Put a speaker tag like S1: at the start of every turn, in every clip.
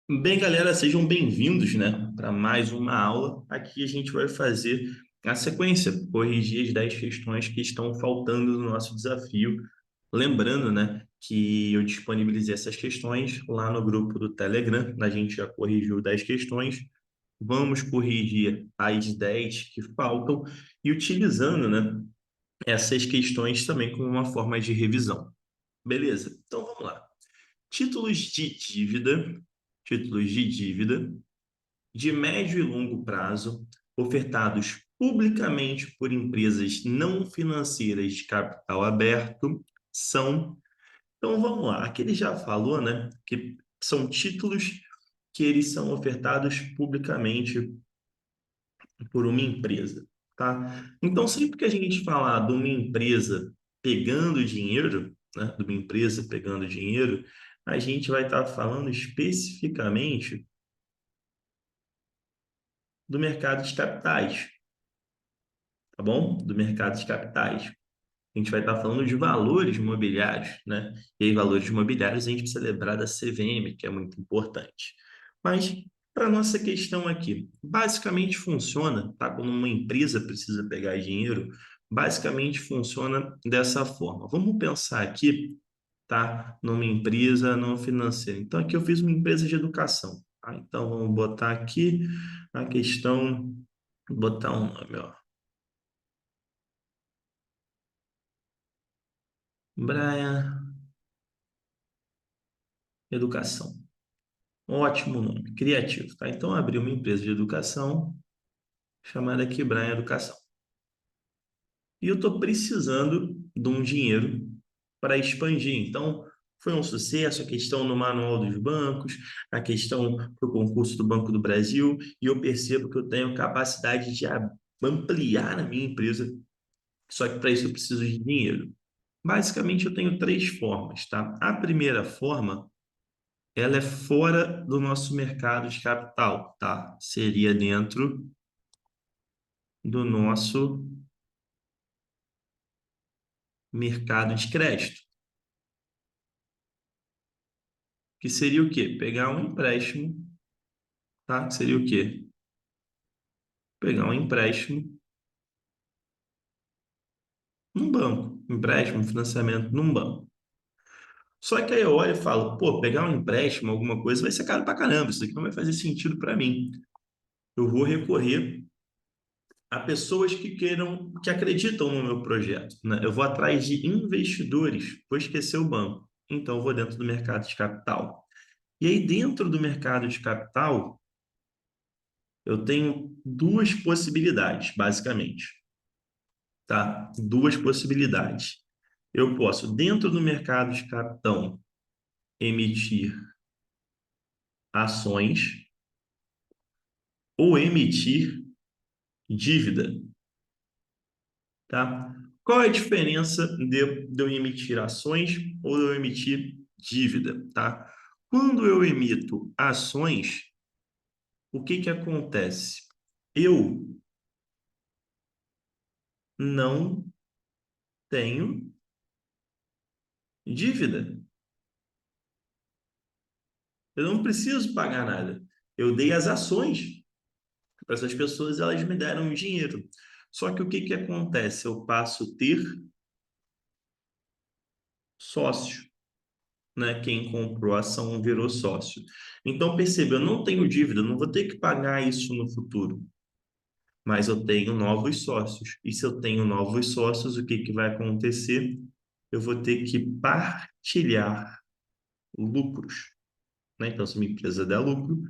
S1: Bem, galera, sejam bem-vindos, né, para mais uma aula. Aqui a gente vai fazer a sequência, corrigir as 10 questões que estão faltando no nosso desafio. Lembrando, né, que eu disponibilizei essas questões lá no grupo do Telegram. A gente já corrigiu 10 questões. Vamos corrigir as 10 que faltam e utilizando, né, essas questões também como uma forma de revisão. Beleza? Então vamos lá. Títulos de dívida, títulos de dívida de médio e longo prazo, ofertados publicamente por empresas não financeiras de capital aberto, são. Então vamos lá, aqui ele já falou, né, que são títulos que eles são ofertados publicamente por uma empresa, tá? Então sempre que a gente falar de uma empresa pegando dinheiro, né, de uma empresa pegando dinheiro, a gente vai estar falando especificamente do mercado de capitais, tá bom? Do mercado de capitais. A gente vai estar falando de valores imobiliários, né? E aí, valores imobiliários, a gente precisa lembrar da CVM, que é muito importante. Mas, para nossa questão aqui, basicamente funciona, tá? Quando uma empresa precisa pegar dinheiro, basicamente funciona dessa forma. Vamos pensar aqui, tá? Numa empresa não financeira. Então, aqui eu fiz uma empresa de educação, tá? Então, vamos botar aqui a questão, botar um nome, ó. Brian, Educação. Ótimo nome, criativo, tá? Então, abri uma empresa de educação chamada aqui Brian Educação. E eu estou precisando de um dinheiro para expandir. Então, foi um sucesso a questão no manual dos bancos, a questão do concurso do Banco do Brasil, e eu percebo que eu tenho capacidade de ampliar a minha empresa, só que para isso eu preciso de dinheiro. Basicamente, eu tenho três formas, tá? A primeira forma, ela é fora do nosso mercado de capital, tá? Seria dentro do nosso mercado de crédito, que seria o quê? Pegar um empréstimo, tá? Que seria o quê? Pegar um empréstimo num banco, empréstimo, financiamento num banco. Só que aí eu olho e falo, pô, pegar um empréstimo, alguma coisa, vai ser caro pra caramba, isso aqui não vai fazer sentido para mim. Eu vou recorrer a pessoas que queiram, que acreditam no meu projeto, né? Eu vou atrás de investidores, vou esquecer o banco. Então, eu vou dentro do mercado de capital. E aí, dentro do mercado de capital, eu tenho duas possibilidades, basicamente, tá? Duas possibilidades. Eu posso, dentro do mercado de capital, emitir ações ou emitir dívida, tá? Qual é a diferença de eu emitir ações ou de eu emitir dívida, tá? Quando eu emito ações, o que que acontece? Eu não tenho dívida. Eu não preciso pagar nada. Eu dei as ações para essas pessoas, elas me deram o dinheiro. Só que o que que acontece? Eu passo a ter sócio, né? Quem comprou a ação virou sócio. Então, perceba, eu não tenho dívida, eu não vou ter que pagar isso no futuro, mas eu tenho novos sócios. E se eu tenho novos sócios, o que que vai acontecer? Eu vou ter que partilhar lucros, né? Então, se minha empresa der lucro,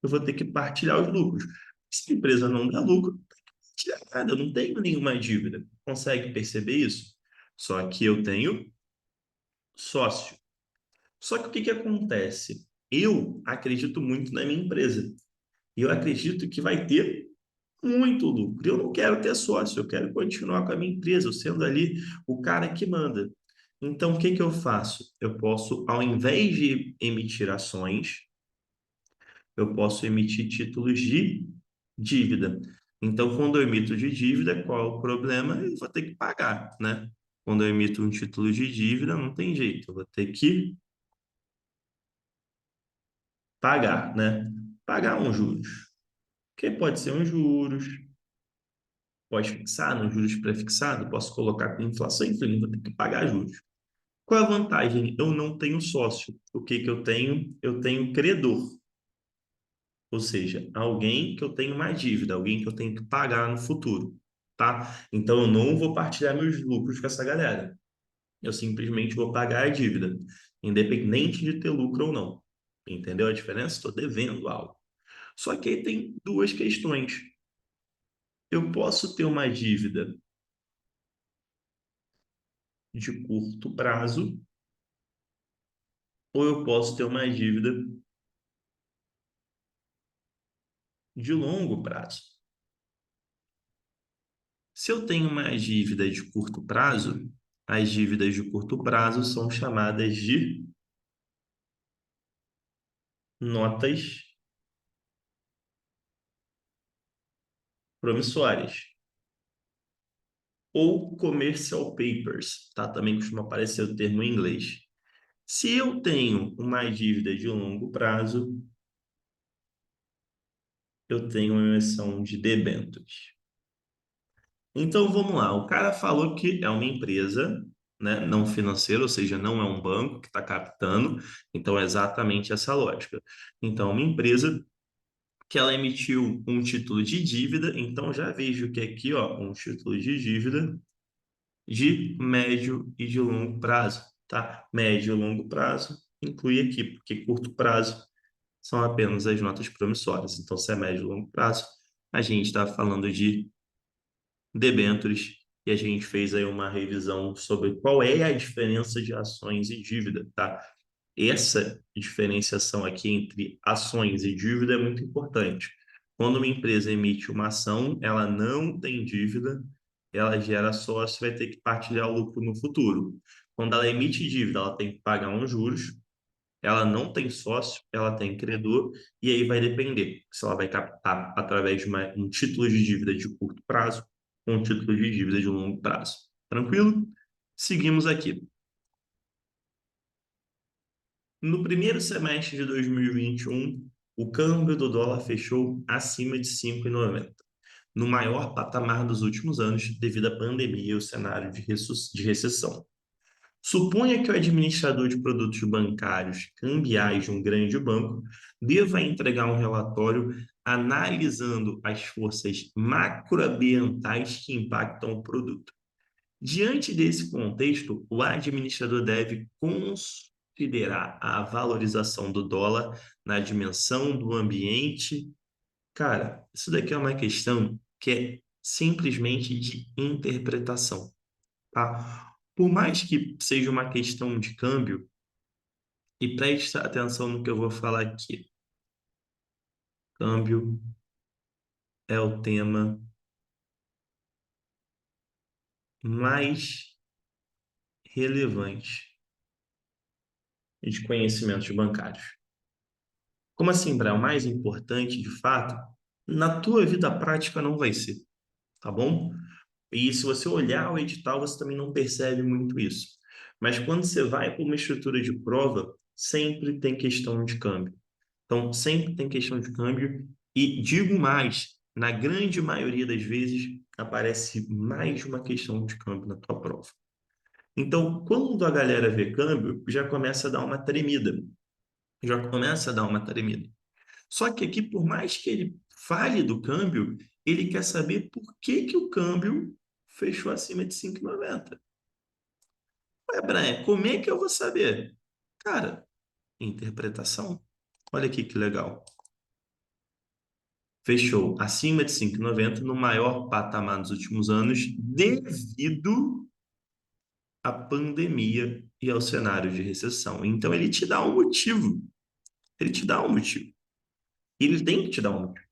S1: eu vou ter que partilhar os lucros. Se a empresa não der lucro, partilhar nada, eu não tenho nenhuma dívida. Consegue perceber isso? Só que eu tenho sócio. Só que o que que acontece? Eu acredito muito na minha empresa. E eu acredito que vai ter muito lucro. Eu não quero ter sócio, eu quero continuar com a minha empresa, eu sendo ali o cara que manda. Então, o que que eu faço? Eu posso, ao invés de emitir ações, eu posso emitir títulos de dívida. Então, quando eu emito de dívida, qual é o problema? Eu vou ter que pagar, né? Quando eu emito um título de dívida, não tem jeito, eu vou ter que pagar, né? Pagar uns juros. Que pode ser uns juros, pode fixar nos juros pré-fixado, posso colocar com inflação, enfim, vou ter que pagar juros. Qual é a vantagem? Eu não tenho sócio. O que que eu tenho? Eu tenho credor, ou seja, alguém que eu tenho uma dívida, alguém que eu tenho que pagar no futuro, tá? Então eu não vou partilhar meus lucros com essa galera. Eu simplesmente vou pagar a dívida, independente de ter lucro ou não. Entendeu a diferença? Estou devendo algo. Só que aí tem duas questões. Eu posso ter uma dívida de curto prazo, ou eu posso ter uma dívida de longo prazo. Se eu tenho uma dívida de curto prazo, as dívidas de curto prazo são chamadas de notas promissórias ou commercial papers, tá? Também costuma aparecer o termo em inglês. Se eu tenho uma dívida de longo prazo, eu tenho uma emissão de debêntures. Então vamos lá, o cara falou que é uma empresa, né, não financeira, ou seja, não é um banco que está captando, então é exatamente essa lógica. Então, uma empresa que ela emitiu um título de dívida, então já vejo que aqui, ó, um título de dívida de médio e de longo prazo, tá? Médio e longo prazo inclui aqui, porque curto prazo são apenas as notas promissórias. Então, se é médio e longo prazo, a gente está falando de debêntures e a gente fez aí uma revisão sobre qual é a diferença de ações e dívida, tá? Essa diferenciação aqui entre ações e dívida é muito importante. Quando uma empresa emite uma ação, ela não tem dívida, ela gera sócio, vai ter que partilhar o lucro no futuro. Quando ela emite dívida, ela tem que pagar uns juros, ela não tem sócio, ela tem credor, e aí vai depender se ela vai captar através de um título de dívida de curto prazo ou um título de dívida de longo prazo. Tranquilo? Seguimos aqui. No primeiro semestre de 2021, o câmbio do dólar fechou acima de 5,90, no maior patamar dos últimos anos devido à pandemia e ao cenário de recessão. Suponha que o administrador de produtos bancários cambiais de um grande banco deva entregar um relatório analisando as forças macroambientais que impactam o produto. Diante desse contexto, o administrador deve considerar a valorização do dólar na dimensão do ambiente. Cara, isso daqui é uma questão que é simplesmente de interpretação, tá? Por mais que seja uma questão de câmbio, e preste atenção no que eu vou falar aqui. Câmbio é o tema mais relevante de conhecimentos bancários. Como assim, Brá? O mais importante, de fato, na tua vida prática não vai ser, tá bom? E se você olhar o edital, você também não percebe muito isso. Mas quando você vai para uma estrutura de prova, sempre tem questão de câmbio. Então, sempre tem questão de câmbio. E digo mais, na grande maioria das vezes, aparece mais de uma questão de câmbio na tua prova. Então, quando a galera vê câmbio, já começa a dar uma tremida. Já começa a dar uma tremida. Só que aqui, por mais que ele fale do câmbio, ele quer saber por que que o câmbio fechou acima de 5,90. Ué, Brian, como é que eu vou saber? Cara, interpretação. Olha aqui que legal. Fechou acima de 5,90 no maior patamar dos últimos anos devido à pandemia e ao cenário de recessão. Então, ele te dá um motivo. Ele te dá um motivo. Ele tem que te dar um motivo.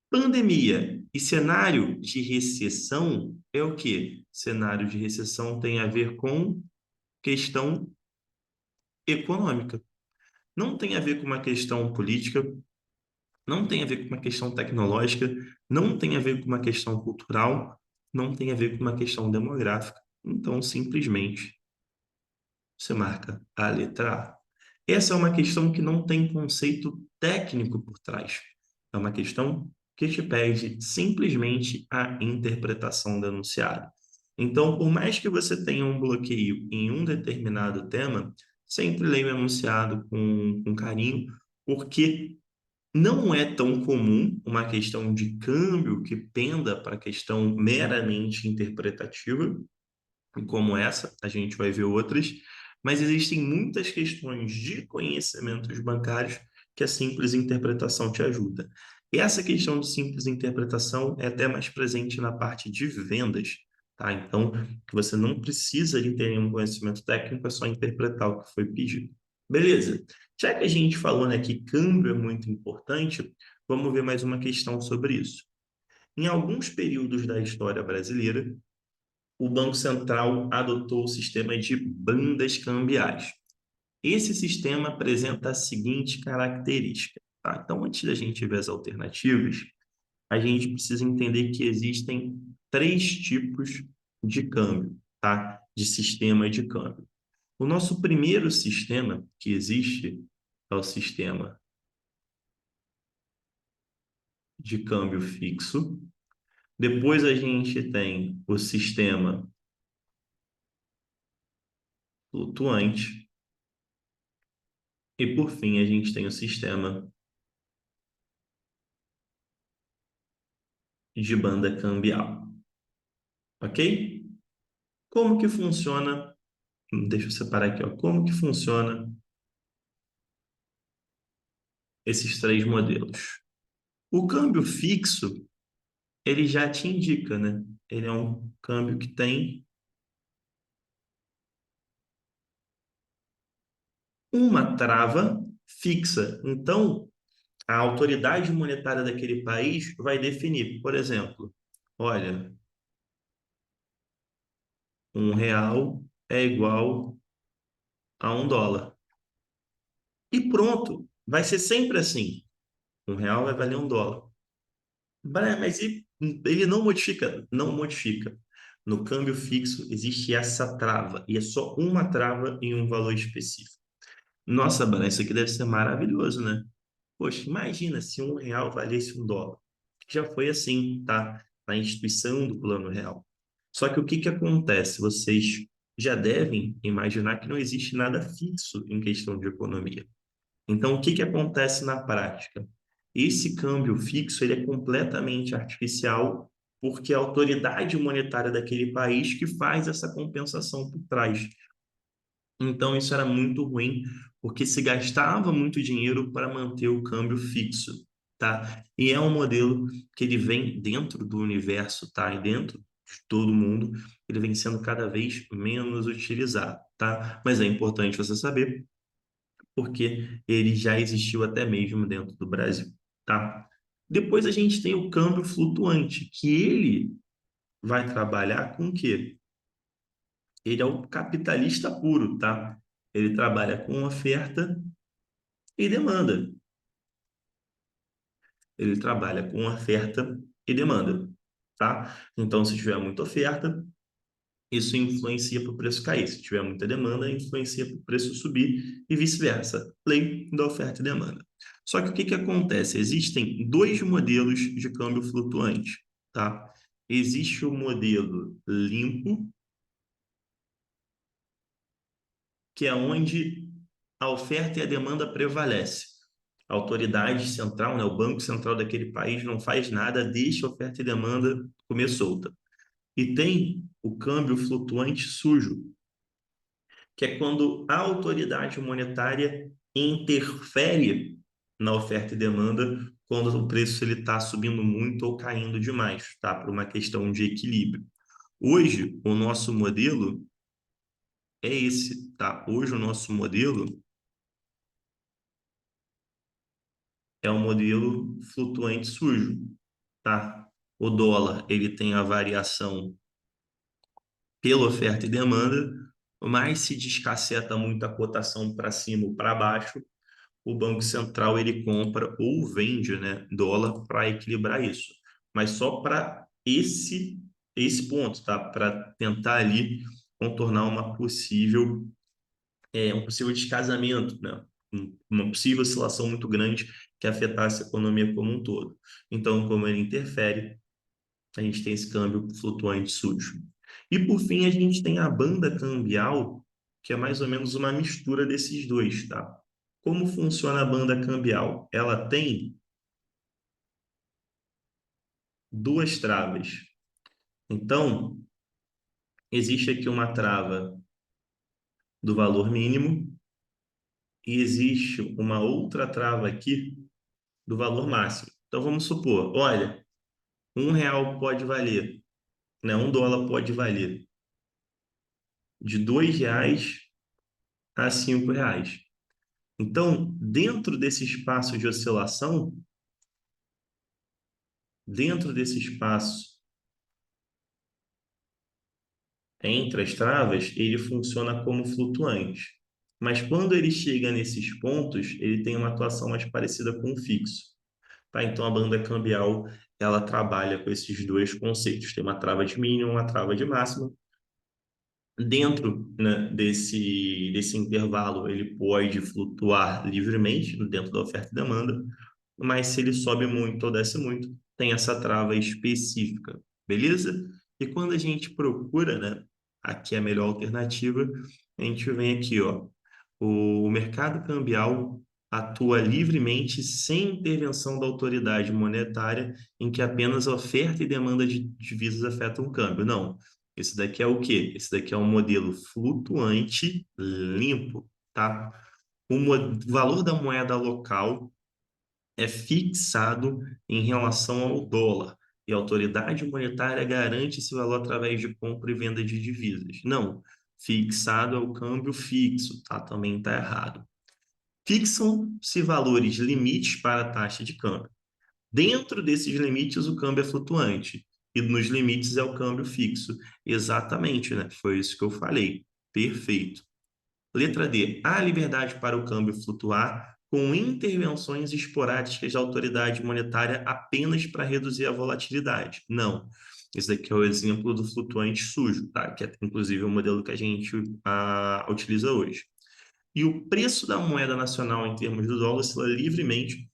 S1: Pandemia e cenário de recessão é o quê? Cenário de recessão tem a ver com questão econômica. Não tem a ver com uma questão política, não tem a ver com uma questão tecnológica, não tem a ver com uma questão cultural, não tem a ver com uma questão demográfica. Então, simplesmente, você marca a letra A. Essa é uma questão que não tem conceito técnico por trás. É uma questão que te pede simplesmente a interpretação do enunciado. Então, por mais que você tenha um bloqueio em um determinado tema, sempre leia o enunciado com carinho, porque não é tão comum uma questão de câmbio que penda para a questão meramente interpretativa, e como essa, a gente vai ver outras, mas existem muitas questões de conhecimentos bancários que a simples interpretação te ajuda. E essa questão de simples interpretação é até mais presente na parte de vendas, tá? Então, você não precisa de ter nenhum conhecimento técnico, é só interpretar o que foi pedido. Beleza. Já que a gente falou, né, que câmbio é muito importante, vamos ver mais uma questão sobre isso. Em alguns períodos da história brasileira, o Banco Central adotou o sistema de bandas cambiais. Esse sistema apresenta a seguinte característica, tá? Então, antes da gente ver as alternativas, a gente precisa entender que existem três tipos de câmbio, tá? De sistema de câmbio. O nosso primeiro sistema que existe é o sistema de câmbio fixo. Depois a gente tem o sistema flutuante. E por fim, a gente tem o sistema de banda cambial, ok? Como que funciona? Deixa eu separar aqui, ó. Como que funciona esses três modelos? O câmbio fixo, ele já te indica, né? Ele é um câmbio que tem uma trava fixa. Então, a autoridade monetária daquele país vai definir, por exemplo, olha, R$ 1 é igual a US$ 1. E pronto, vai ser sempre assim. R$ 1 vai valer US$ 1. Mas ele não modifica? Não modifica. No câmbio fixo existe essa trava, e é só uma trava em um valor específico. Nossa, Bran, isso aqui deve ser maravilhoso, né? Poxa, imagina se R$ 1 valesse US$ 1. Já foi assim, tá? Na instituição do Plano Real. Só que o que que acontece? Vocês já devem imaginar que não existe nada fixo em questão de economia. Então, o que que acontece na prática? Esse câmbio fixo ele é completamente artificial, porque a autoridade monetária daquele país que faz essa compensação por trás. Então, isso era muito ruim, porque se gastava muito dinheiro para manter o câmbio fixo, tá? E é um modelo que ele vem dentro do universo, tá? E dentro de todo mundo, ele vem sendo cada vez menos utilizado, tá? Mas é importante você saber porque ele já existiu até mesmo dentro do Brasil, tá? Depois a gente tem o câmbio flutuante, que ele vai trabalhar com o quê? Ele é o capitalista puro, tá? Ele trabalha com oferta e demanda. Ele trabalha com oferta e demanda, tá? Então, se tiver muita oferta, isso influencia para o preço cair. Se tiver muita demanda, influencia para o preço subir e vice-versa. Lei da oferta e demanda. Só que o que que acontece? Existem dois modelos de câmbio flutuante, tá? Existe o modelo limpo, que é onde a oferta e a demanda prevalecem. A autoridade central, né, o Banco Central daquele país não faz nada, deixa a oferta e demanda comer solta. E tem o câmbio flutuante sujo, que é quando a autoridade monetária interfere na oferta e demanda quando o preço ele está subindo muito ou caindo demais, tá? Por uma questão de equilíbrio. Hoje, o nosso modelo é esse, tá? Hoje, o nosso modelo é o modelo flutuante sujo, tá? O dólar, ele tem a variação pela oferta e demanda, mas se descaceta muito a cotação para cima ou para baixo, o Banco Central ele compra ou vende, né, dólar para equilibrar isso. Mas só para esse ponto, tá? Para tentar ali contornar uma possível um possível descasamento, né? uma possível oscilação muito grande que afetasse a economia como um todo. Então, como ele interfere, a gente tem esse câmbio flutuante sujo. E por fim, a gente tem a banda cambial, que é mais ou menos uma mistura desses dois, tá? Como funciona a banda cambial? Ela tem duas travas. Então, existe aqui uma trava do valor mínimo e existe uma outra trava aqui do valor máximo. Então, vamos supor, olha, R$ 1 pode valer, né? US$ 1 pode valer de R$ 2 a R$ 5. Então, dentro desse espaço de oscilação, dentro desse espaço entre as travas, ele funciona como flutuante. Mas quando ele chega nesses pontos, ele tem uma atuação mais parecida com o fixo. Tá? Então, a banda cambial, ela trabalha com esses dois conceitos. Tem uma trava de mínimo, uma trava de máxima. Dentro, né, desse intervalo, ele pode flutuar livremente dentro da oferta e demanda, mas se ele sobe muito ou desce muito, tem essa trava específica, beleza? E quando a gente procura, né, aqui a melhor alternativa, a gente vem aqui, ó, o mercado cambial atua livremente sem intervenção da autoridade monetária, em que apenas a oferta e demanda de divisas afetam o câmbio. Não. Esse daqui é o quê? Esse daqui é um modelo flutuante limpo, tá? O valor da moeda local é fixado em relação ao dólar, e a autoridade monetária garante esse valor através de compra e venda de divisas. Não, fixado é o câmbio fixo, tá? Também está errado. Fixam-se valores limites para a taxa de câmbio. Dentro desses limites, o câmbio é flutuante. E nos limites é o câmbio fixo. Exatamente, né? Foi isso que eu falei. Perfeito. Letra D. Há liberdade para o câmbio flutuar com intervenções esporádicas da autoridade monetária apenas para reduzir a volatilidade. Não. Esse daqui é o exemplo do flutuante sujo, tá? Que é inclusive o modelo que a gente utiliza hoje. E o preço da moeda nacional em termos do dólar oscila livremente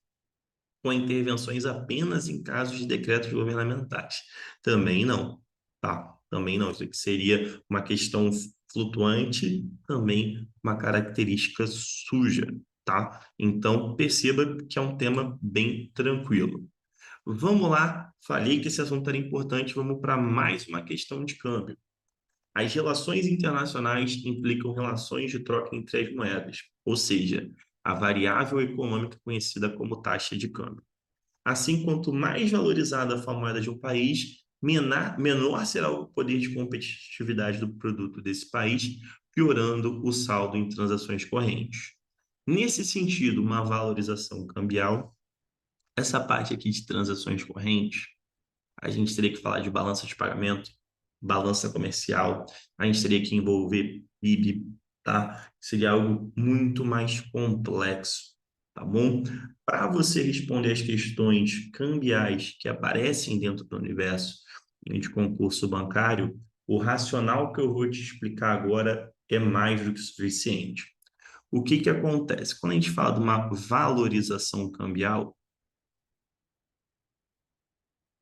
S1: com intervenções apenas em casos de decretos governamentais. Também não, tá? Também não. Isso aqui seria uma questão flutuante, também uma característica suja, tá? Então, perceba que é um tema bem tranquilo. Vamos lá, falei que esse assunto era importante, vamos para mais uma questão de câmbio. As relações internacionais implicam relações de troca entre as moedas, ou seja, a variável econômica conhecida como taxa de câmbio. Assim, quanto mais valorizada for a moeda de um país, menor será o poder de competitividade do produto desse país, piorando o saldo em transações correntes. Nesse sentido, uma valorização cambial, essa parte aqui de transações correntes, a gente teria que falar de balança de pagamento, balança comercial, a gente teria que envolver PIB, tá? Seria algo muito mais complexo, tá bom? Para você responder as questões cambiais que aparecem dentro do universo de concurso bancário, o racional que eu vou te explicar agora é mais do que suficiente. O que que acontece? Quando a gente fala de uma valorização cambial,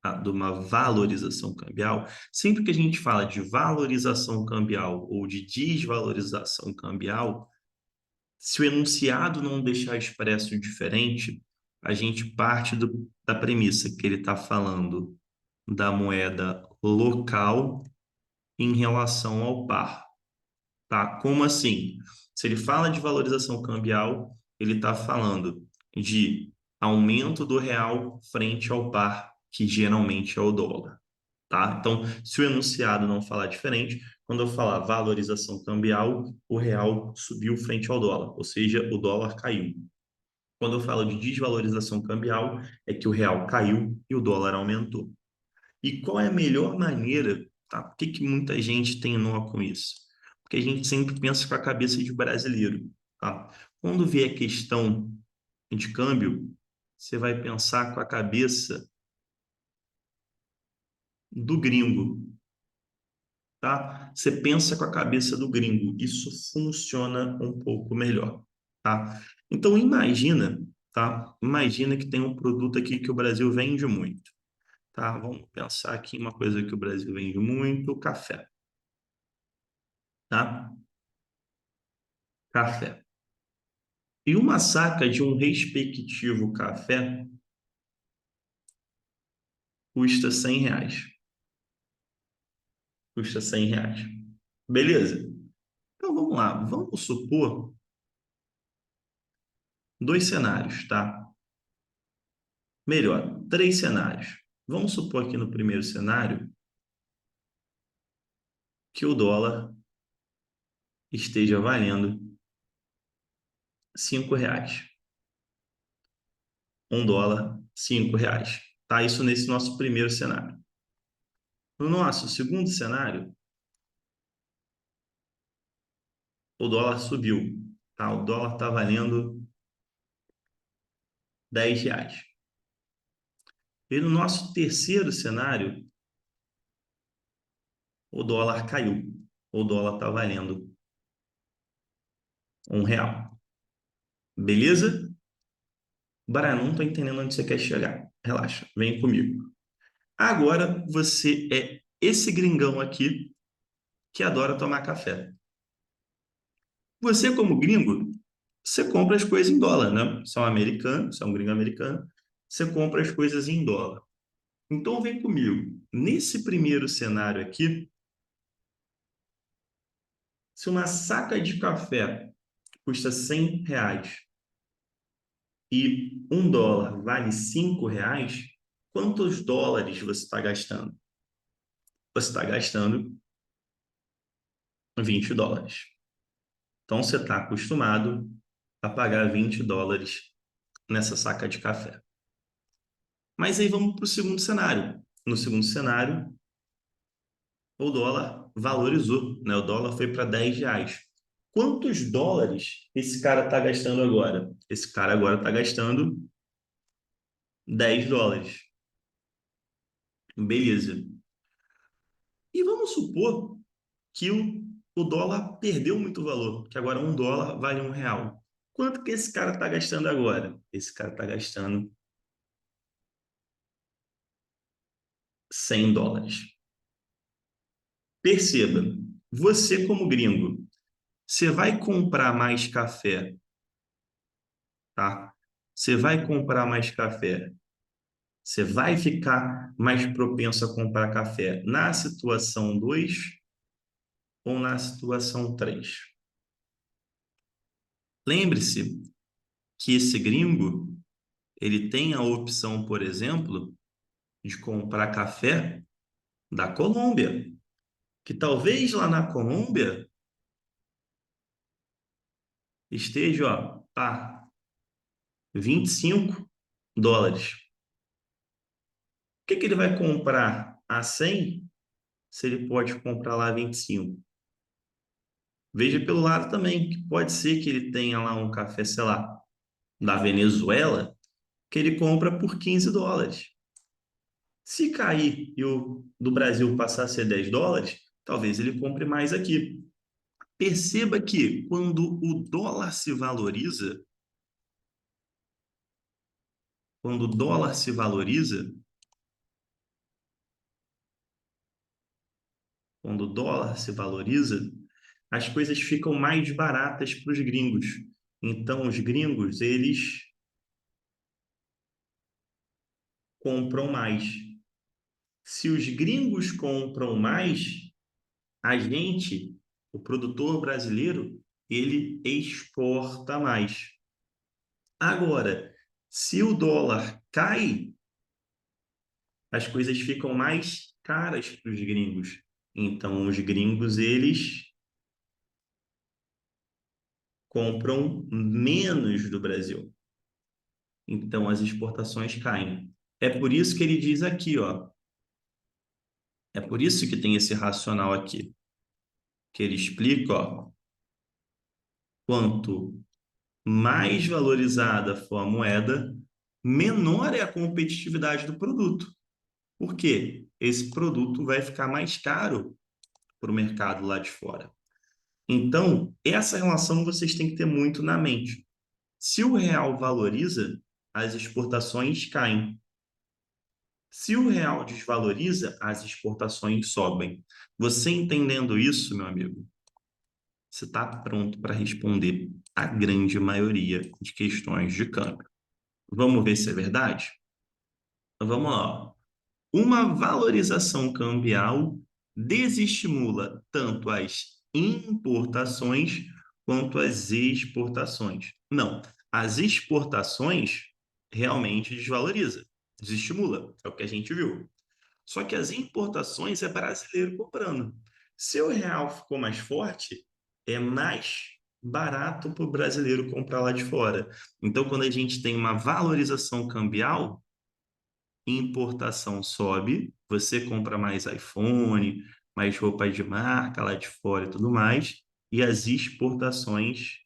S1: tá? De uma valorização cambial, sempre que a gente fala de valorização cambial ou de desvalorização cambial, se o enunciado não deixar expresso diferente, a gente parte da premissa que ele está falando da moeda local em relação ao par, tá? Como assim? Se ele fala de valorização cambial, ele está falando de aumento do real frente ao par, que geralmente é o dólar, tá? Então, se o enunciado não falar diferente, quando eu falar valorização cambial, o real subiu frente ao dólar, ou seja, o dólar caiu. Quando eu falo de desvalorização cambial, é que o real caiu e o dólar aumentou. E qual é a melhor maneira, tá? Por que que muita gente tem nó com isso? Porque a gente sempre pensa com a cabeça de brasileiro, tá? Quando vê a questão de câmbio, você vai pensar com a cabeça do gringo, tá? Você pensa com a cabeça do gringo, isso funciona um pouco melhor, tá? Então, imagina, tá? Imagina que tem um produto aqui que o Brasil vende muito, tá? Vamos pensar aqui em uma coisa que o Brasil vende muito, café, tá? Café. E uma saca de um respectivo café custa R$ 100. Custa R$ 100. Beleza? Então vamos lá. Vamos supor dois cenários, tá? Melhor, três cenários. Vamos supor aqui no primeiro cenário que o dólar esteja valendo R$ 5. $1, R$ 5. Tá? Isso nesse nosso primeiro cenário. No nosso segundo cenário, o dólar subiu. Tá? O dólar está valendo R$ 10. E no nosso terceiro cenário, o dólar caiu. O dólar está valendo R$ 1. Beleza? Bara, não estou entendendo onde você quer chegar. Relaxa, vem comigo. Agora você é esse gringão aqui que adora tomar café. Você, como gringo, você compra as coisas em dólar, né? Você é um americano, você é um gringo americano, você compra as coisas em dólar. Então vem comigo. Nesse primeiro cenário aqui, se uma saca de café custa R$ 100 e $1 vale R$ 5, quantos dólares você está gastando? Você está gastando US$ 20. Então você está acostumado a pagar US$ 20 nessa saca de café. Mas aí vamos para o segundo cenário. No segundo cenário, o dólar valorizou, né? O dólar foi para R$ 10. Quantos dólares esse cara está gastando agora? Esse cara agora está gastando US$ 10. Beleza. E vamos supor que o dólar perdeu muito valor, que agora $1 vale R$ 1. Quanto que esse cara está gastando agora? Esse cara está gastando US$ 100. Perceba, você como gringo, você vai comprar mais café, tá? Você vai comprar mais café. Você vai ficar mais propenso a comprar café na situação 2 ou na situação 3? Lembre-se que esse gringo, ele tem a opção, por exemplo, de comprar café da Colômbia, que talvez lá na Colômbia esteja, ó, tá, US$ 25. O que que ele vai comprar a 100 se ele pode comprar lá 25? Veja pelo lado também, que pode ser que ele tenha lá um café, sei lá, da Venezuela, que ele compra por US$ 15. Se cair e o do Brasil passar a ser US$ 10, talvez ele compre mais aqui. Perceba que quando o dólar se valoriza, quando o dólar se valoriza, quando o dólar se valoriza, as coisas ficam mais baratas para os gringos. Então, os gringos, eles compram mais. Se os gringos compram mais, a gente, o produtor brasileiro, ele exporta mais. Agora, se o dólar cai, as coisas ficam mais caras para os gringos. Então, os gringos, eles compram menos do Brasil. Então, as exportações caem. É por isso que ele diz aqui, ó. É por isso que tem esse racional aqui, que ele explica, ó, quanto mais valorizada for a moeda, menor é a competitividade do produto. Por quê? Esse produto vai ficar mais caro para o mercado lá de fora. Então, essa relação vocês têm que ter muito na mente. Se o real valoriza, as exportações caem. Se o real desvaloriza, as exportações sobem. Você entendendo isso, meu amigo, você está pronto para responder a grande maioria de questões de câmbio. Vamos ver se é verdade? Então, vamos lá. Ó. Uma valorização cambial desestimula tanto as importações quanto as exportações. Não, as exportações realmente desvaloriza, desestimula, é o que a gente viu. Só que as importações é brasileiro comprando. Se o real ficou mais forte, é mais barato para o brasileiro comprar lá de fora. Então, quando a gente tem uma valorização cambial, importação sobe, você compra mais iPhone, mais roupa de marca lá de fora e tudo mais, e as exportações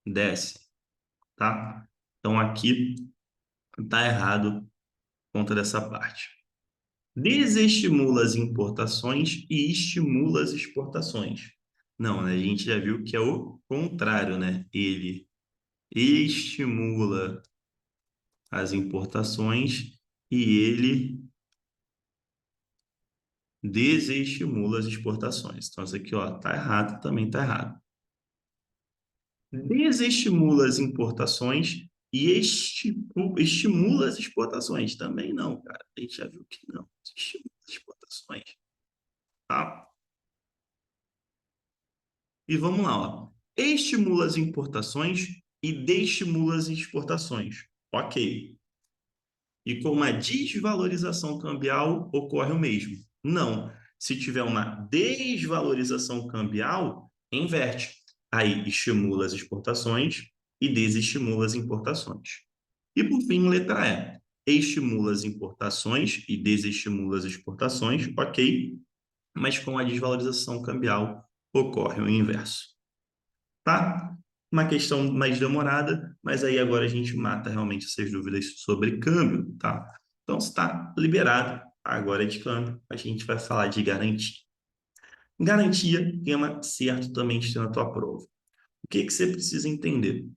S1: descem, tá? Então aqui tá errado conta dessa parte. Desestimula as importações e estimula as exportações. Não, né? A gente já viu que é o contrário, né? Ele estimula as importações e ele desestimula as exportações. Então, isso aqui, ó, tá errado, também tá errado. Desestimula as importações e estimula as exportações. Também não, cara. A gente já viu que não. Estimula as exportações, tá? E vamos lá, ó. Estimula as importações e desestimula as exportações. Ok. E com uma desvalorização cambial ocorre o mesmo? Não. Se tiver uma desvalorização cambial, inverte. Aí estimula as exportações e desestimula as importações. E por fim, letra E. Estimula as importações e desestimula as exportações, ok, mas com a desvalorização cambial ocorre o inverso. Tá? Uma questão mais demorada, mas aí agora a gente mata realmente essas dúvidas sobre câmbio, tá? Então, está liberado agora de câmbio, a gente vai falar de garantia. Garantia, tema certo também está na tua prova. O que que você precisa entender?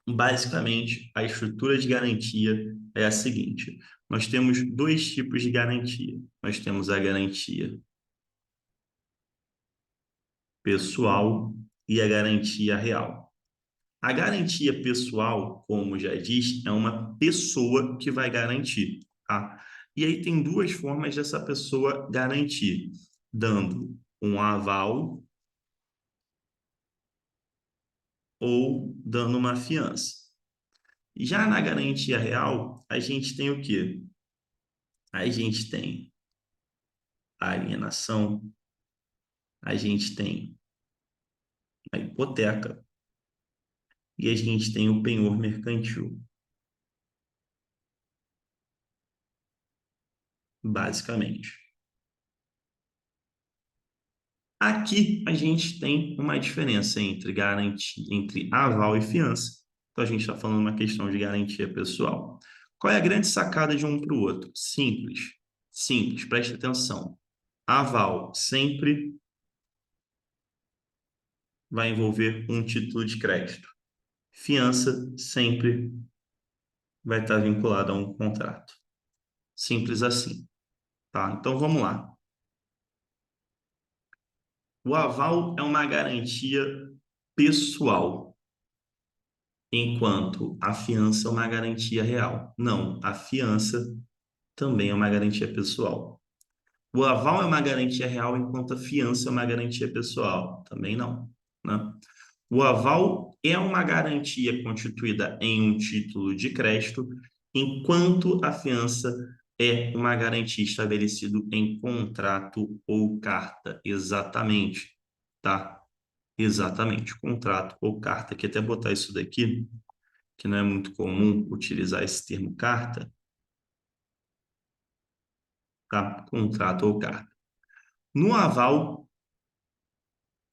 S1: Basicamente, a estrutura de garantia é a seguinte: nós temos dois tipos de garantia. Nós temos a garantia pessoal e a garantia real. A garantia pessoal, como já diz, é uma pessoa que vai garantir, tá? E aí tem duas formas dessa pessoa garantir: dando um aval ou dando uma fiança. Já na garantia real, a gente tem o quê? A gente tem a alienação, a gente tem a hipoteca e a gente tem o penhor mercantil, basicamente. Aqui a gente tem uma diferença entre garantia, entre aval e fiança. Então a gente está falando uma questão de garantia pessoal. Qual é a grande sacada de um para o outro? Simples. Simples, preste atenção. Aval sempre vai envolver um título de crédito. Fiança sempre vai estar vinculada a um contrato. Simples assim, tá? Então vamos lá. O aval é uma garantia pessoal, enquanto a fiança é uma garantia real. Não, a fiança também é uma garantia pessoal. O aval é uma garantia real, enquanto a fiança é uma garantia pessoal. Também não, né? O aval é uma garantia constituída em um título de crédito, enquanto a fiança é uma garantia estabelecida em contrato ou carta. Exatamente, tá? Exatamente, contrato ou carta. Aqui até botar isso daqui, que não é muito comum utilizar esse termo carta, tá? Contrato ou carta. No aval,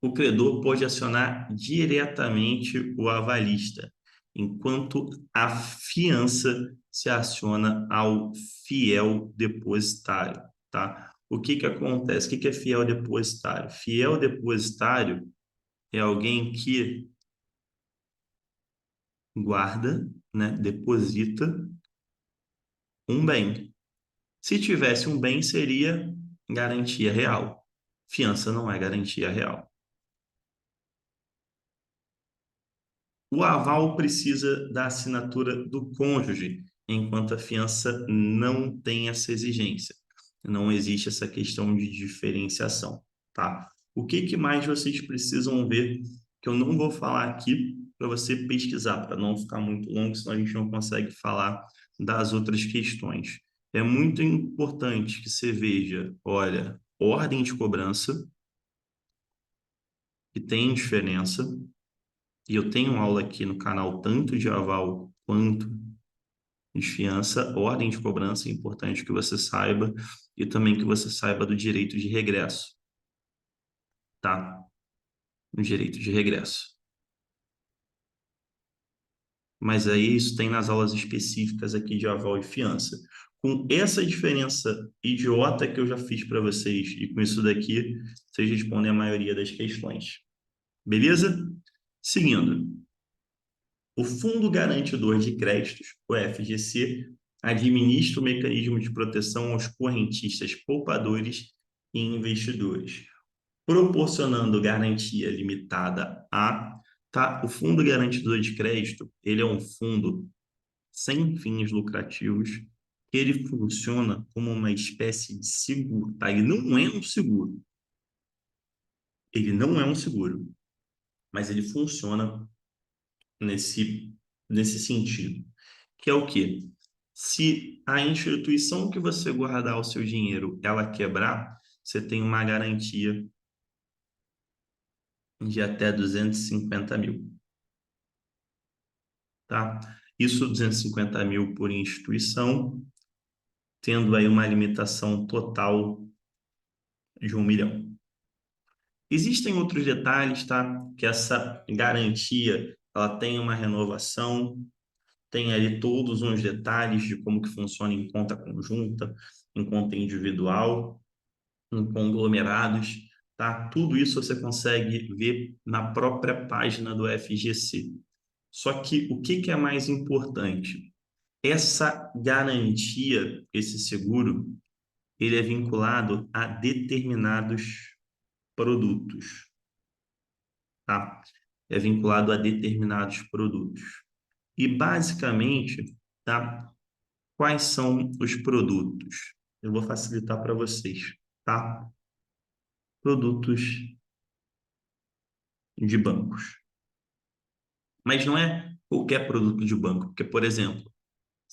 S1: o credor pode acionar diretamente o avalista, enquanto a fiança se aciona ao fiel depositário, tá? O que que acontece? O que que é fiel depositário? Fiel depositário é alguém que guarda, né, deposita um bem. Se tivesse um bem, seria garantia real. Fiança não é garantia real. O aval precisa da assinatura do cônjuge, enquanto a fiança não tem essa exigência. Não existe essa questão de diferenciação, tá? O que que mais vocês precisam ver que eu não vou falar aqui para você pesquisar, para não ficar muito longo, senão a gente não consegue falar das outras questões. É muito importante que você veja, olha, ordem de cobrança, que tem diferença, e eu tenho aula aqui no canal tanto de aval quanto de fiança, ordem de cobrança, é importante que você saiba, e também que você saiba do direito de regresso, tá? O direito de regresso. Mas aí isso tem nas aulas específicas aqui de aval e fiança. Com essa diferença idiota que eu já fiz para vocês, e com isso daqui, vocês respondem a maioria das questões. Beleza? Seguindo. O Fundo Garantidor de Créditos, o FGC, administra o mecanismo de proteção aos correntistas poupadores e investidores, proporcionando garantia limitada a, tá? O Fundo Garantidor de Crédito, ele é um fundo sem fins lucrativos, que ele funciona como uma espécie de seguro, tá? Ele não é um seguro. Ele não é um seguro, mas ele funciona nesse, nesse sentido. Que é o quê? Se a instituição que você guardar o seu dinheiro, ela quebrar, você tem uma garantia de até 250 mil, tá? Isso 250 mil por instituição, tendo aí uma limitação total de 1 milhão. Existem outros detalhes, tá? Que essa garantia, ela tem uma renovação, tem ali todos os detalhes de como que funciona em conta conjunta, em conta individual, em conglomerados, tá? Tudo isso você consegue ver na própria página do FGC. Só que o que que é mais importante? Essa garantia, esse seguro, ele é vinculado a determinados produtos, tá? É vinculado a determinados produtos. E basicamente, tá? Quais são os produtos? Eu vou facilitar para vocês, tá? Produtos de bancos. Mas não é qualquer produto de banco, porque, por exemplo,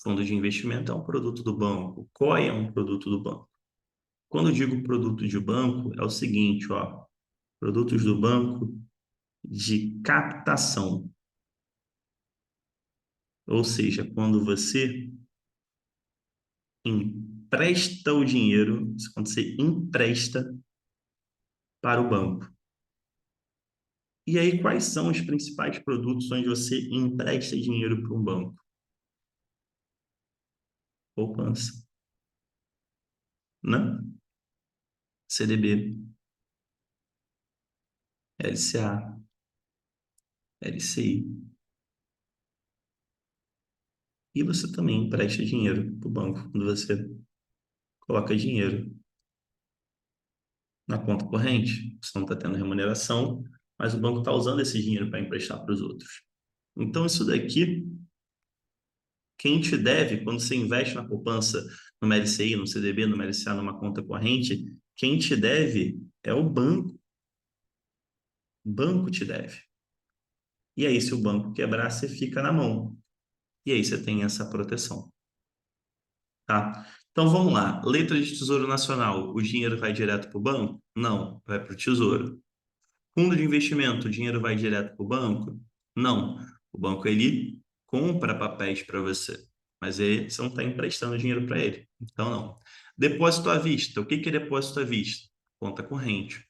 S1: fundo de investimento é um produto do banco, COI é um produto do banco. Quando eu digo produto de banco, é o seguinte, ó, produtos do banco de captação. Ou seja, quando você empresta o dinheiro, quando você empresta para o banco. E aí, quais são os principais produtos onde você empresta dinheiro para um banco? Poupança, né? CDB, LCA, LCI. E você também empresta dinheiro para o banco quando você coloca dinheiro na conta corrente. Você não está tendo remuneração, mas o banco está usando esse dinheiro para emprestar para os outros. Então, isso daqui, quem te deve, quando você investe na poupança, numa LCI, no CDB, numa LCA, numa conta corrente, quem te deve é o banco. O banco te deve. E aí, se o banco quebrar, você fica na mão. E aí você tem essa proteção, tá? Então vamos lá. Letra de Tesouro Nacional, o dinheiro vai direto para o banco? Não, vai para o Tesouro. Fundo de investimento, o dinheiro vai direto para o banco? Não. O banco ele compra papéis para você, mas você não está emprestando dinheiro para ele. Então não. Depósito à vista. O que que é depósito à vista? Conta corrente. O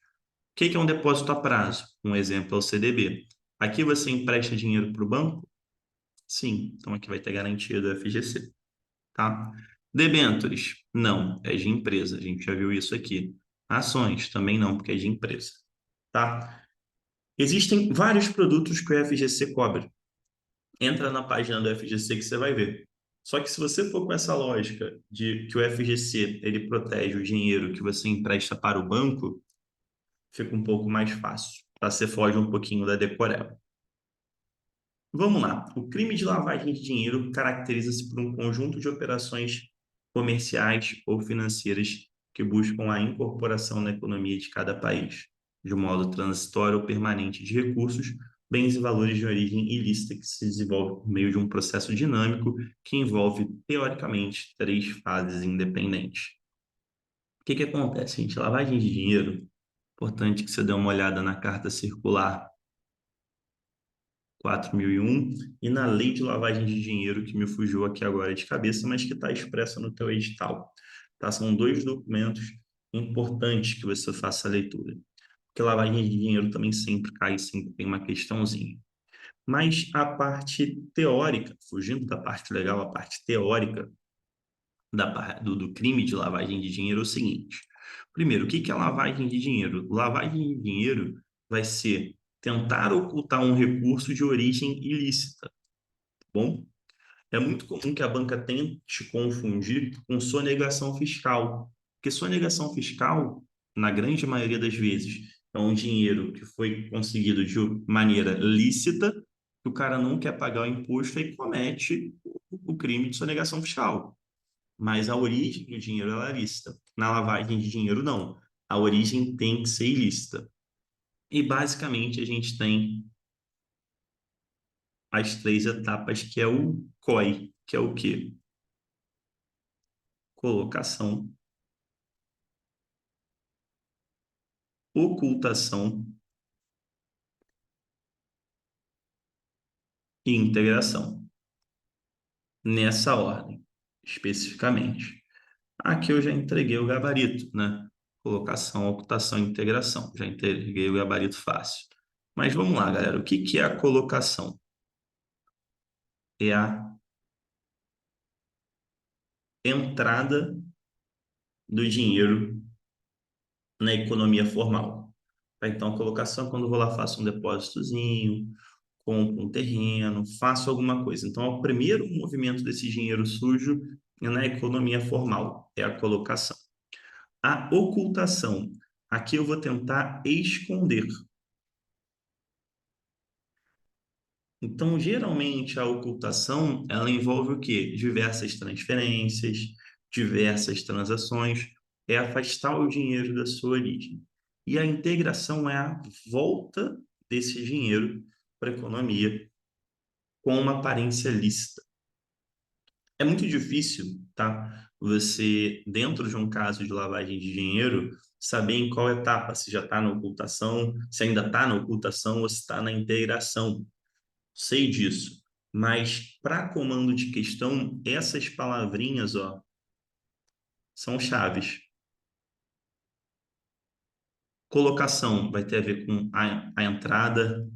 S1: que que é um depósito a prazo? Um exemplo é o CDB. Aqui você empresta dinheiro para o banco? Sim. Então aqui vai ter garantia do FGC, tá? Debêntures? Não, é de empresa. A gente já viu isso aqui. Ações? Também não, porque é de empresa, tá? Existem vários produtos que o FGC cobre. Entra na página do FGC que você vai ver. Só que se você for com essa lógica de que o FGC ele protege o dinheiro que você empresta para o banco, fica um pouco mais fácil, tá? Você foge um pouquinho da decoreba. Vamos lá. O crime de lavagem de dinheiro caracteriza-se por um conjunto de operações comerciais ou financeiras que buscam a incorporação na economia de cada país, de um modo transitório ou permanente de recursos, bens e valores de origem ilícita que se desenvolve por meio de um processo dinâmico que envolve, teoricamente, três fases independentes. O que que acontece, gente? Lavagem de dinheiro, importante que você dê uma olhada na carta circular 4001 e na lei de lavagem de dinheiro, que me fugiu aqui agora de cabeça, mas que está expressa no teu edital. Tá? São dois documentos importantes que você faça a leitura. Porque lavagem de dinheiro também sempre cai, sempre tem uma questãozinha. Mas a parte teórica, fugindo da parte legal, a parte teórica do crime de lavagem de dinheiro é o seguinte. Primeiro, o que que é lavagem de dinheiro? Lavagem de dinheiro vai ser tentar ocultar um recurso de origem ilícita, tá bom? É muito comum que a banca tente confundir com sonegação fiscal, porque sonegação fiscal, na grande maioria das vezes, é um dinheiro que foi conseguido de maneira lícita, que o cara não quer pagar o imposto e comete o crime de sonegação fiscal. Mas a origem do dinheiro ela é lícita. Na lavagem de dinheiro, não. A origem tem que ser ilícita. E basicamente a gente tem as três etapas, que é o COI, que é o quê? Colocação, ocultação e integração. Nessa ordem, especificamente. Aqui eu já entreguei o gabarito, né? Colocação, ocultação e integração. Já entreguei o gabarito fácil. Mas vamos lá, galera. O que que é a colocação? É a entrada do dinheiro na economia formal. Tá? Então, a colocação, quando eu vou lá, faço um depósitozinho, compro um terreno, faço alguma coisa. Então, o primeiro movimento desse dinheiro sujo na economia formal é a colocação. A ocultação. Aqui eu vou tentar esconder. Então, geralmente, a ocultação, ela envolve o quê? Diversas transferências, diversas transações, é afastar o dinheiro da sua origem. E a integração é a volta desse dinheiro para a economia com uma aparência lícita. É muito difícil, tá? Você, dentro de um caso de lavagem de dinheiro, saber em qual etapa, se já está na ocultação, se ainda está na ocultação ou se está na integração. Sei disso. Mas para comando de questão, essas palavrinhas, ó, são chaves. Colocação vai ter a ver com a entrada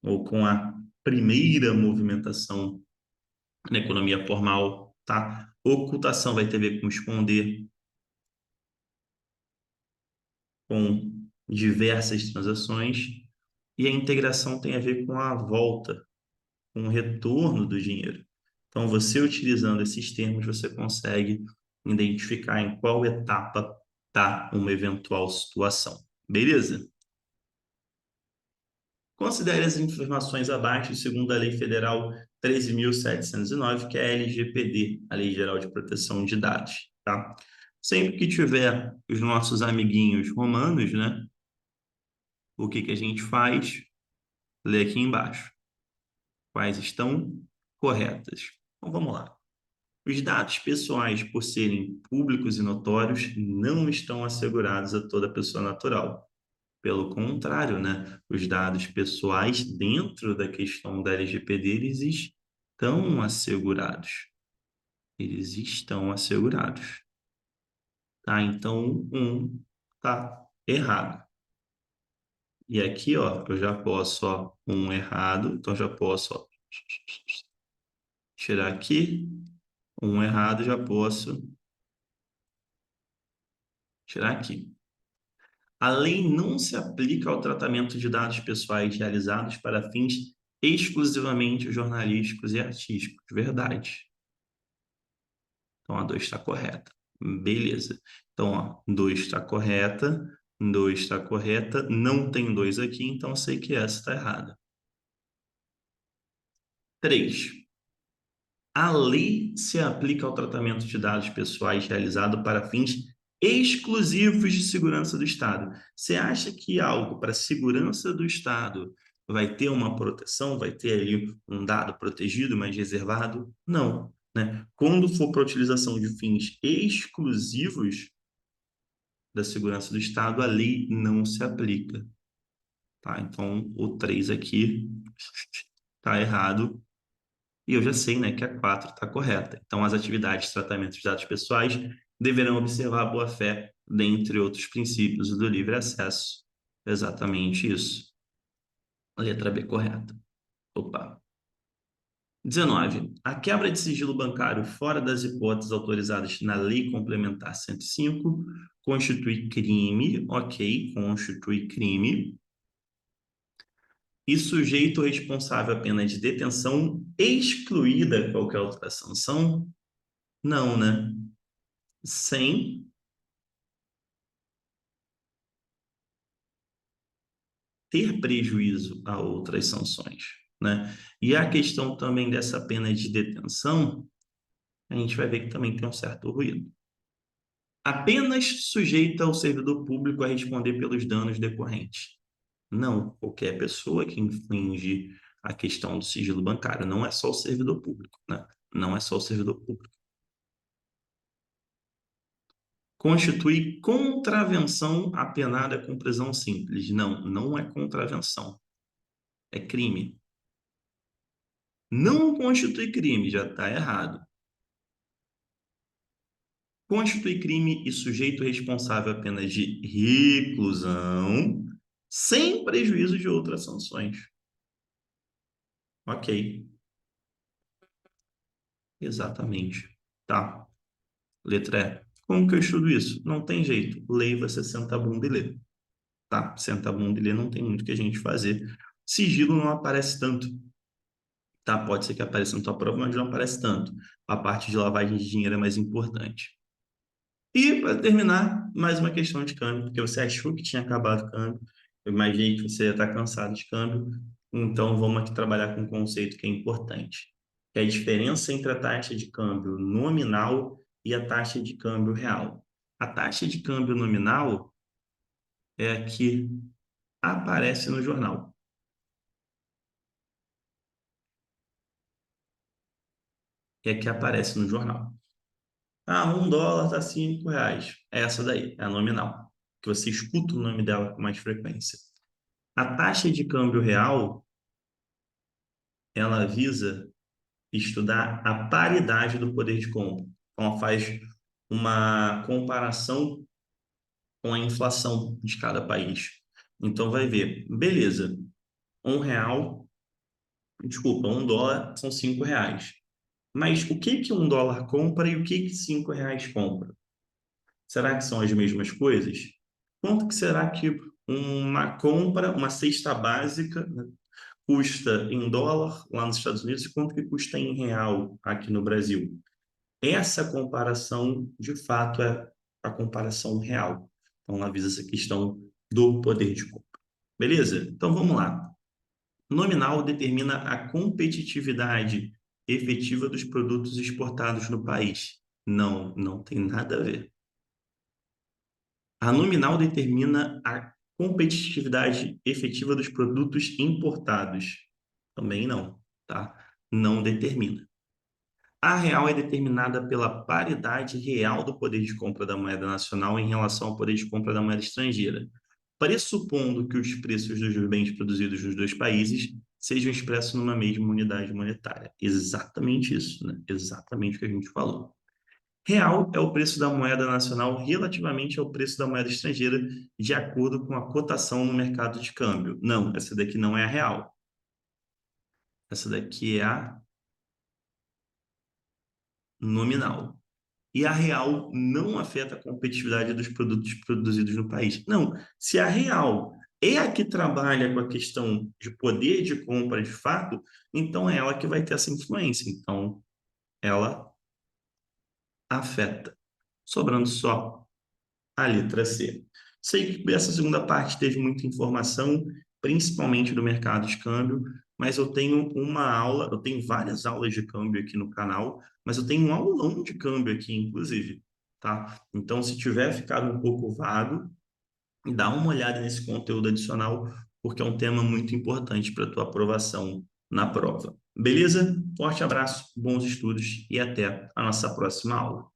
S1: ou com a primeira movimentação na economia formal, tá? Ocultação vai ter a ver com esconder, com diversas transações, e a integração tem a ver com a volta, com o retorno do dinheiro. Então, você utilizando esses termos, você consegue identificar em qual etapa está uma eventual situação. Beleza? Considere as informações abaixo, segundo a Lei Federal 13.709, que é a LGPD, a Lei Geral de Proteção de Dados, tá? Sempre que tiver os nossos amiguinhos romanos, né? O que que a gente faz? Lê aqui embaixo. Quais estão corretas? Então vamos lá. Os dados pessoais, por serem públicos e notórios, não estão assegurados a toda pessoa natural. Pelo contrário, né? Os dados pessoais, dentro da questão da LGPD, eles estão assegurados. Eles estão assegurados. Tá? Então, tá errado. E aqui, ó, eu já posso, ó, errado, então já posso, ó, tirar aqui, errado, já posso tirar aqui. A lei não se aplica ao tratamento de dados pessoais realizados para fins exclusivamente jornalísticos e artísticos. Verdade. Então a 2 está correta. Beleza. Então, ó, 2 está correta, 2 está correta, não tem 2 aqui, então sei que essa está errada. 3. A lei se aplica ao tratamento de dados pessoais realizado para fins exclusivos de segurança do Estado. Você acha que algo para segurança do Estado vai ter uma proteção, vai ter ali um dado protegido, mas reservado? Não, né? Quando for para utilização de fins exclusivos da segurança do Estado, a lei não se aplica, tá? Então, o 3 aqui está errado. E eu já sei, né, que a 4 está correta. Então, as atividades de tratamento de dados pessoais deverão observar a boa-fé, dentre outros princípios do livre acesso. Exatamente isso. Letra B correta. Opa. 19. A quebra de sigilo bancário fora das hipóteses autorizadas na Lei Complementar 105 constitui crime, ok, constitui crime, e sujeito responsável a pena de detenção excluída qualquer outra sanção? Não, né? Sem ter prejuízo a outras sanções, né? E a questão também dessa pena de detenção, a gente vai ver que também tem um certo ruído. Apenas sujeita o servidor público a responder pelos danos decorrentes. Não, qualquer pessoa que infringe a questão do sigilo bancário, não é só o servidor público, né? Não é só o servidor público. Constitui contravenção apenada com prisão simples. Não, não é contravenção, é crime. Não constitui crime, já está errado. Constitui crime e sujeito responsável apenas de reclusão, sem prejuízo de outras sanções. Ok, exatamente. Tá. Letra E. Como que eu estudo isso? Não tem jeito. Lei, você senta a bunda e lê. Tá? Senta a bunda e lê, não tem muito que a gente fazer. Sigilo não aparece tanto. Tá? Pode ser que apareça na tua prova, mas não aparece tanto. A parte de lavagem de dinheiro é mais importante. E, para terminar, mais uma questão de câmbio, porque você achou que tinha acabado o câmbio. Eu imaginei que você ia estar cansado de câmbio. Então, vamos aqui trabalhar com um conceito que é importante, que é a diferença entre a taxa de câmbio nominal e a taxa de câmbio real. A taxa de câmbio nominal é a que aparece no jornal. É a que aparece no jornal. Ah, US$ 1 está R$ 5. É essa daí, é a nominal, que você escuta o nome dela com mais frequência. A taxa de câmbio real, ela visa estudar a paridade do poder de compra. Então, ela faz uma comparação com a inflação de cada país. Então, vai ver, beleza, R$ 1, desculpa, US$ 1 são R$ 5. Mas o que que US$ 1 compra e o que que R$ 5 compra? Será que são as mesmas coisas? Quanto que será que uma compra, uma cesta básica, né, custa em dólar lá nos Estados Unidos e quanto que custa em real aqui no Brasil? Essa comparação, de fato, é a comparação real. Então, ela visa essa questão do poder de compra. Beleza? Então, vamos lá. Nominal determina a competitividade efetiva dos produtos exportados no país. Não, não tem nada a ver. A nominal determina a competitividade efetiva dos produtos importados. Também não, tá? Não determina. A real é determinada pela paridade real do poder de compra da moeda nacional em relação ao poder de compra da moeda estrangeira, pressupondo que os preços dos bens produzidos nos dois países sejam expressos numa mesma unidade monetária. Exatamente isso, né? Exatamente o que a gente falou. Real é o preço da moeda nacional relativamente ao preço da moeda estrangeira, de acordo com a cotação no mercado de câmbio. Não, essa daqui não é a real. Essa daqui é a nominal. E a real não afeta a competitividade dos produtos produzidos no país. Não, se a real e a que trabalha com a questão de poder de compra de fato, então é ela que vai ter essa influência. Então, ela afeta. Sobrando só a letra C. Sei que essa segunda parte teve muita informação, principalmente do mercado de câmbio, mas eu tenho uma aula, eu tenho várias aulas de câmbio aqui no canal, mas eu tenho um aulão de câmbio aqui, inclusive, tá? Então, se tiver ficado um pouco vago, dá uma olhada nesse conteúdo adicional, porque é um tema muito importante para a tua aprovação na prova. Beleza? Forte abraço, bons estudos e até a nossa próxima aula.